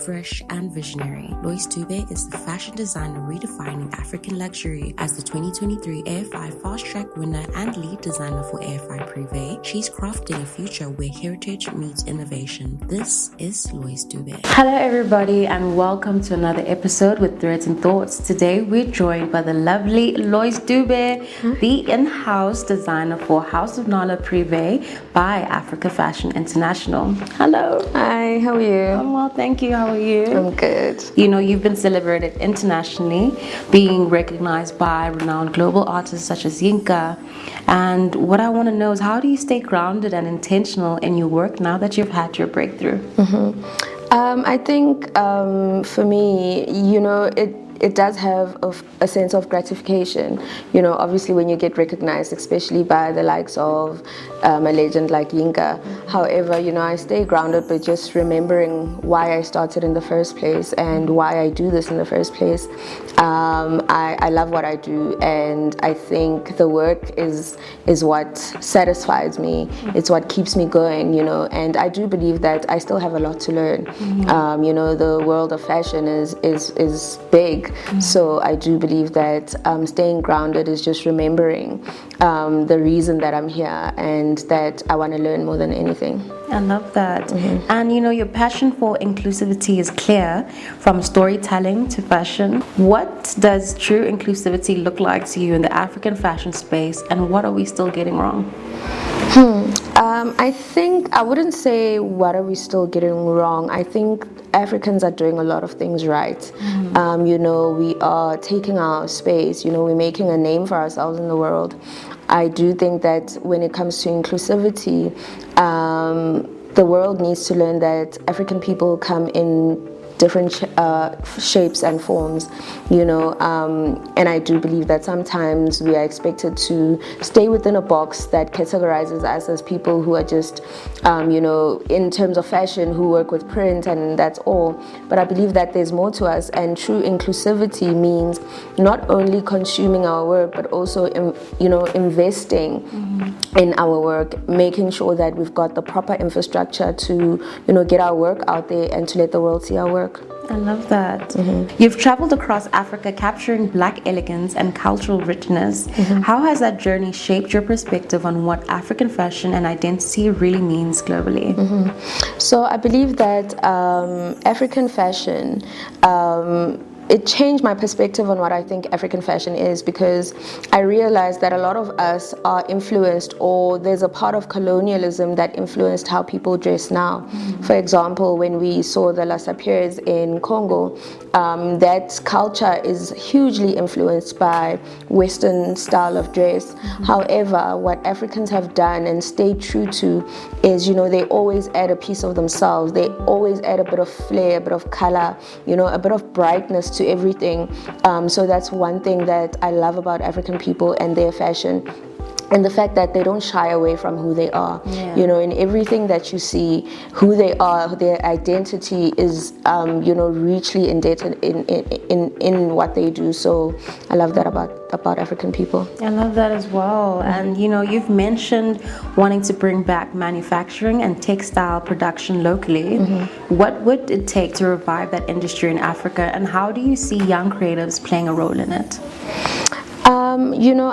fresh, and visionary. Loice Dube is the fashion designer redefining African luxury. As the 2023 AFI Fast Track winner and lead designer for AFI Privé, she's crafting a future where heritage meets innovation. This is Loice Dube. Hello everybody and welcome to another episode with Threads and Thoughts. Today we're joined by the lovely Loice Dube, the in-house designer for House of Nala Privé by Africa Fashion International. Hello. Hi, how are you? I'm well, thank you. How are you? I'm good. You know, you've been celebrated internationally, being recognized by renowned global artists such as Yinka. And what I want to know is, how do you stay grounded and intentional in your work now that you've had your breakthrough? I think for me, it does have a sense of gratification. You know, obviously when you get recognized, especially by the likes of a legend like Yinka. However, I stay grounded by just remembering why I started in the first place and why I do this in the first place. I love what I do, and I think the work is what satisfies me. It's what keeps me going, and I do believe that I still have a lot to learn. The world of fashion is big. So I do believe that staying grounded is just remembering the reason that I'm here and that I want to learn more than anything. I love that. And your passion for inclusivity is clear, from storytelling to fashion. What does true inclusivity look like to you in the African fashion space, and what are we still getting wrong? I think I wouldn't say what are we still getting wrong. I think Africans are doing a lot of things right. We are taking our space. We're making a name for ourselves in the world. I do think that when it comes to inclusivity, the world needs to learn that African people come in different shapes and forms, and I do believe that sometimes we are expected to stay within a box that categorizes us as people who are just, in terms of fashion, who work with print, and that's all. But I believe that there's more to us, and true inclusivity means not only consuming our work, but also, investing in our work, making sure that we've got the proper infrastructure to, get our work out there and to let the world see our work. I love that. You've traveled across Africa capturing Black elegance and cultural richness. How has that journey shaped your perspective on what African fashion and identity really means globally? So I believe that African fashion, it changed my perspective on what I think African fashion is, because I realized that a lot of us are influenced, or there's a part of colonialism that influenced how people dress now. For example, when we saw the Lasapiers in Congo, that culture is hugely influenced by Western style of dress. However, what Africans have done and stayed true to is, they always add a piece of themselves. They always add a bit of flair, a bit of color, a bit of brightness to everything. So that's one thing that I love about African people and their fashion. And the fact that they don't shy away from who they are. In everything that you see, who they are, their identity is, richly indebted in what they do. So I love that about African people. I love that as well. And you've mentioned wanting to bring back manufacturing and textile production locally. What would it take to revive that industry in Africa, and how do you see young creatives playing a role in it?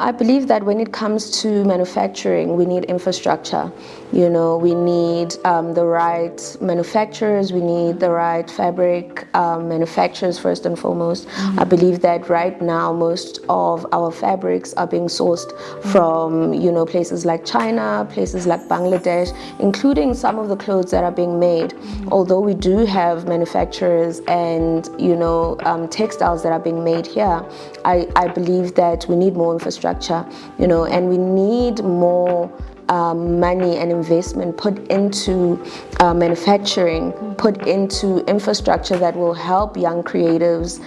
I believe that when it comes to manufacturing, we need infrastructure. We need the right manufacturers, we need the right fabric manufacturers first and foremost. I believe that right now most of our fabrics are being sourced from, places like China, places like Bangladesh, including some of the clothes that are being made. Although we do have manufacturers and, textiles that are being made here, I believe that we need more infrastructure, and we need more money and investment put into manufacturing, put into infrastructure that will help young creatives,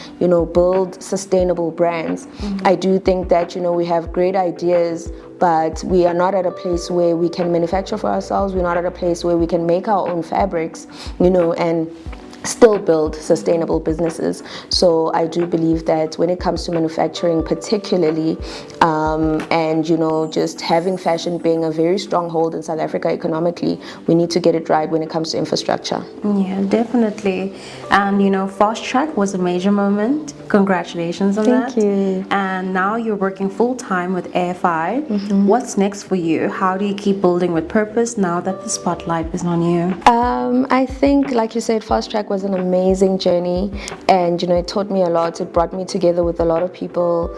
build sustainable brands. I do think that, we have great ideas, but we are not at a place where we can manufacture for ourselves. We're not at a place where we can make our own fabrics, and still build sustainable businesses. So I do believe that when it comes to manufacturing particularly, and just having fashion being a very strong hold in South Africa economically, we need to get it right when it comes to infrastructure. Yeah, definitely. And Fast Track was a major moment. Congratulations on that. Thank you. And now you're working full-time with AFI. What's next for you? How do you keep building with purpose now that the spotlight is on you? I think, like you said, Fast Track was an amazing journey, and it taught me a lot. It brought me together with a lot of people,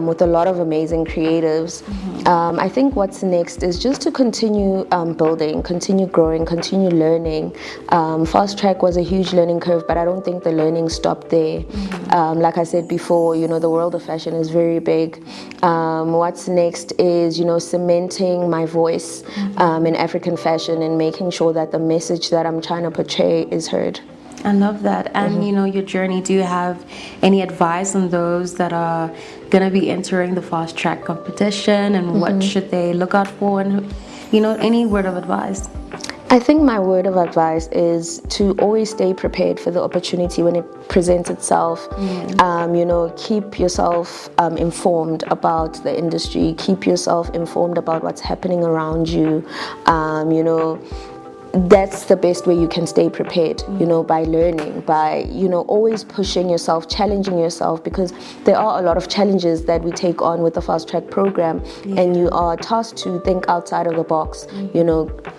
with a lot of amazing creatives. I think what's next is just to continue building, continue growing, continue learning. Fast Track was a huge learning curve, but I don't think the learning stopped there. Like I said before, the world of fashion is very big. What's next is, cementing my voice in African fashion and making sure that the message that I'm trying to portray is heard. I love that. And your journey, do you have any advice on those that are going to be entering the Fast Track competition, and what should they look out for, and any word of advice? I think my word of advice is to always stay prepared for the opportunity when it presents itself. Keep yourself informed about the industry. Keep yourself informed about what's happening around you. That's the best way you can stay prepared, by learning, by, always pushing yourself, challenging yourself, because there are a lot of challenges that we take on with the Fast Track program, and you are tasked to think outside of the box,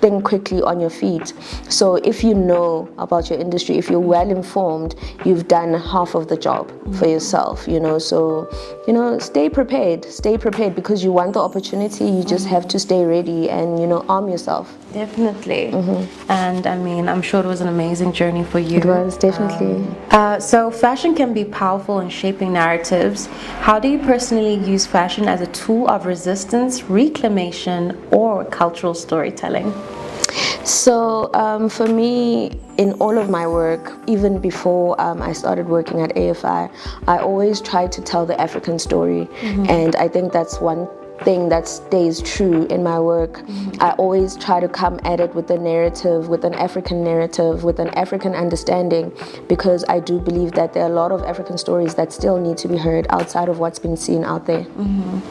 think quickly on your feet. So if you know about your industry, if you're well informed, you've done half of the job for yourself, so, stay prepared because you want the opportunity. You just have to stay ready and, arm yourself. Definitely. And I'm sure it was an amazing journey for you. It was, definitely. So fashion can be powerful in shaping narratives. How do you personally use fashion as a tool of resistance, reclamation, or cultural storytelling? So for me, in all of my work, even before I started working at AFI, I always tried to tell the African story. And I think that's one thing that stays true in my work. I always try to come at it with a narrative, with an African narrative, with an African understanding, because I do believe that there are a lot of African stories that still need to be heard outside of what's been seen out there.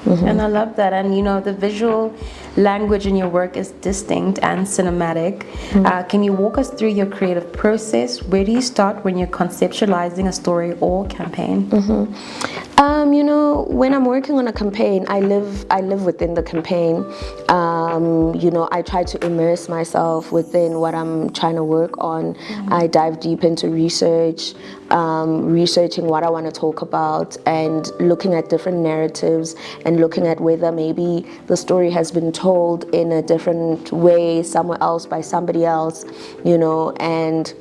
And I love that. And the visual language in your work is distinct and cinematic. Can you walk us through your creative process? Where do you start when you're conceptualizing a story or campaign? When I'm working on a campaign, I live within the campaign. I try to immerse myself within what I'm trying to work on. I dive deep into research, researching what I want to talk about, and looking at different narratives and looking at whether maybe the story has been told in a different way somewhere else by somebody else, and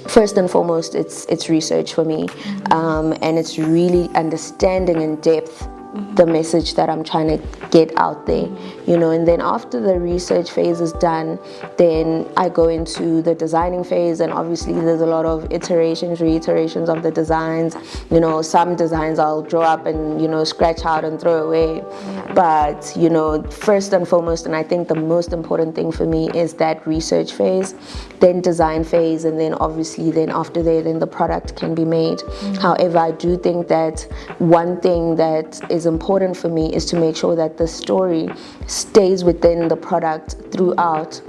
first and foremost, it's research for me, and it's really understanding in depth the message that I'm trying to get out there, and then after the research phase is done, then I go into the designing phase, and obviously there's a lot of reiterations of the designs. Some designs I'll draw up and scratch out and throw away, but first and foremost, and I think the most important thing for me is that research phase, then design phase, and then obviously then after that, then the product can be made. However, I do think that one thing that is important for me is to make sure that the story stays within the product throughout,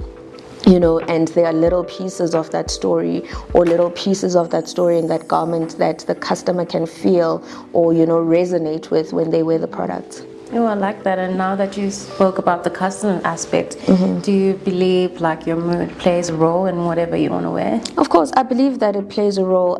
and there are little pieces of that story or little pieces of that story in that garment that the customer can feel or resonate with when they wear the product. Oh, I like that. And now that you spoke about the customer aspect, do you believe your mood plays a role in whatever you want to wear? Of course, I believe that it plays a role.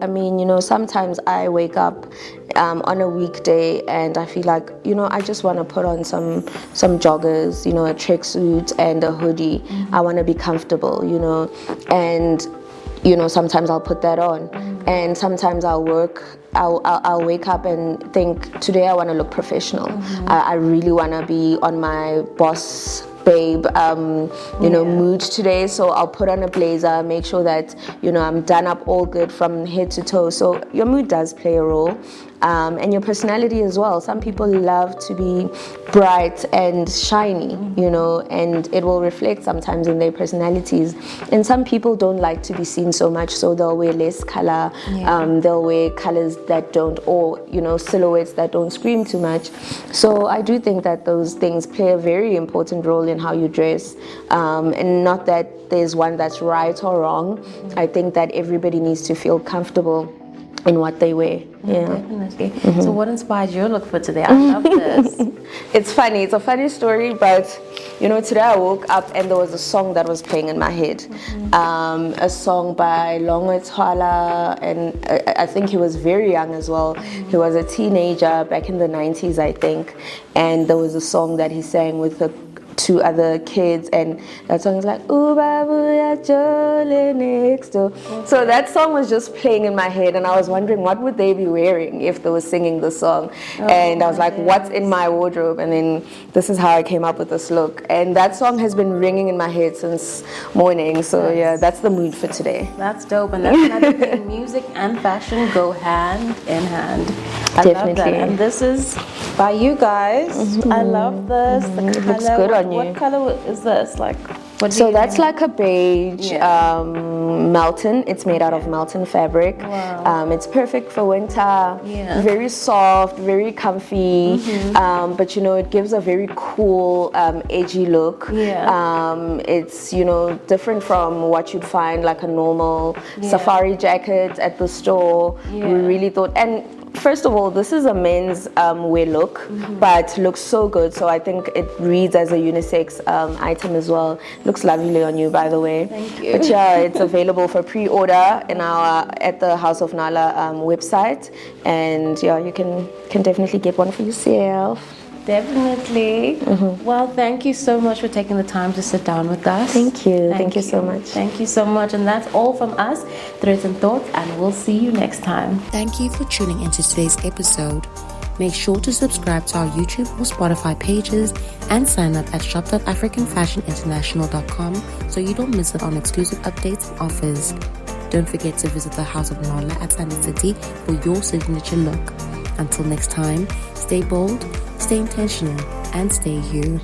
Sometimes I wake up on a weekday and I feel like, I just want to put on some joggers, a tracksuit and a hoodie. I want to be comfortable, and sometimes I'll put that on, and sometimes I'll wake up and think, today I want to look professional. I really want to be on my boss babe mood today, so I'll put on a blazer, make sure that I'm done up all good from head to toe. So your mood does play a role. And your personality as well. Some people love to be bright and shiny, and it will reflect sometimes in their personalities. And some people don't like to be seen so much, so they'll wear less color. They'll wear colors that don't, or silhouettes that don't scream too much. So I do think that those things play a very important role in how you dress, and not that there's one that's right or wrong. I think that everybody needs to feel comfortable in what they wear. Definitely. So what inspired your look for today? I love this. It's funny. It's a funny story, but today I woke up and there was a song that was playing in my head. A song by Moloi-Mtetwa, and I think he was very young as well. He was a teenager back in the 90s, I think. And there was a song that he sang with the two other kids, and that song is like "Ooh Babuya Jole next door." So that song was just playing in my head, and I was wondering what would they be wearing if they were singing the song. And I was like, what's in my wardrobe? And then this is how I came up with this look, and that song has been ringing in my head since morning. So yeah, that's the mood for today. That's dope. And that's another thing, music and fashion go hand in hand. I Definitely. love that. And this is by you guys. I love this. The It color. looks good on you. What color is this? Like, what do So you that's think? like a beige Melton. It's made out of Melton fabric. Wow. It's perfect for winter. Yeah. Very soft, very comfy. But it gives a very cool, edgy look. It's different from what you'd find like a normal safari jacket at the store. We really thought, and first of all, this is a men's wear look, but looks so good. So I think it reads as a unisex item as well. Looks lovely on you, by the way. Thank you. But yeah, it's available for pre-order in our at the House of Nala website, and yeah, you can definitely get one for yourself. Definitely. Well, thank you so much for taking the time to sit down with us. Thank you. Thank you so much. Thank you so much. And that's all from us, Threads and Thoughts, and we'll see you next time. Thank you for tuning into today's episode. Make sure to subscribe to our YouTube or Spotify pages and sign up at shop.africanfashioninternational.com so you don't miss out on exclusive updates and offers. Don't forget to visit the House of Nala at Sunday City for your signature look. Until next time, stay bold, stay intentional, and stay you.